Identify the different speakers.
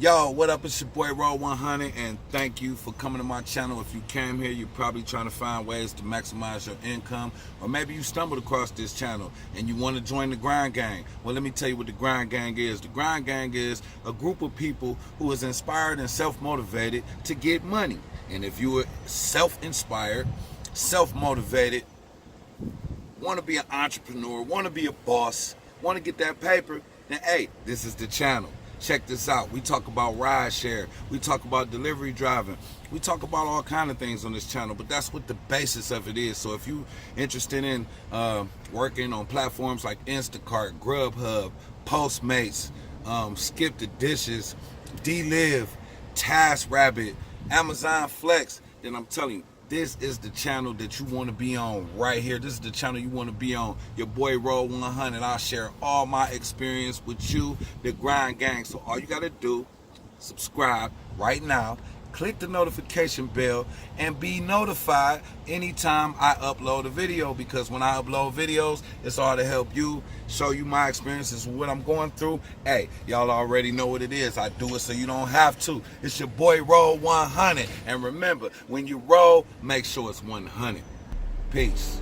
Speaker 1: Yo, what up? It's your boy Roll 100, and thank you for coming to my channel. If you came here, you're probably trying to find ways to maximize your income, or maybe you stumbled across this channel and you want to join the Grindgang. Well, let me tell you what the Grindgang is. The Grindgang is a group of people who is inspired and self-motivated to get money. And if you are self-inspired, self-motivated, want to be an entrepreneur, want to be a boss, want to get that paper, then hey, this is the channel. Check this out. We talk about ride share. We talk about delivery driving. We talk about all kind of things on this channel, but that's what the basis of it is. So if you're interested in working on platforms like Instacart, Grubhub, Postmates, Skip the Dishes, Dlive, TaskRabbit, Amazon Flex, then I'm telling you, this is the channel that you want to be on right here. This is the channel you want to be on. Your boy Roll 100. I'll share all my experience with you, the Grindgang. So all you got to do, subscribe right now. Click the notification bell and be notified anytime I upload a video, because when I upload videos, it's all to help you, show you my experiences with what I'm going through. Hey, y'all already know what it is. I do it so you don't have to. It's your boy Roll 100. And remember, when you roll, make sure it's 100. Peace.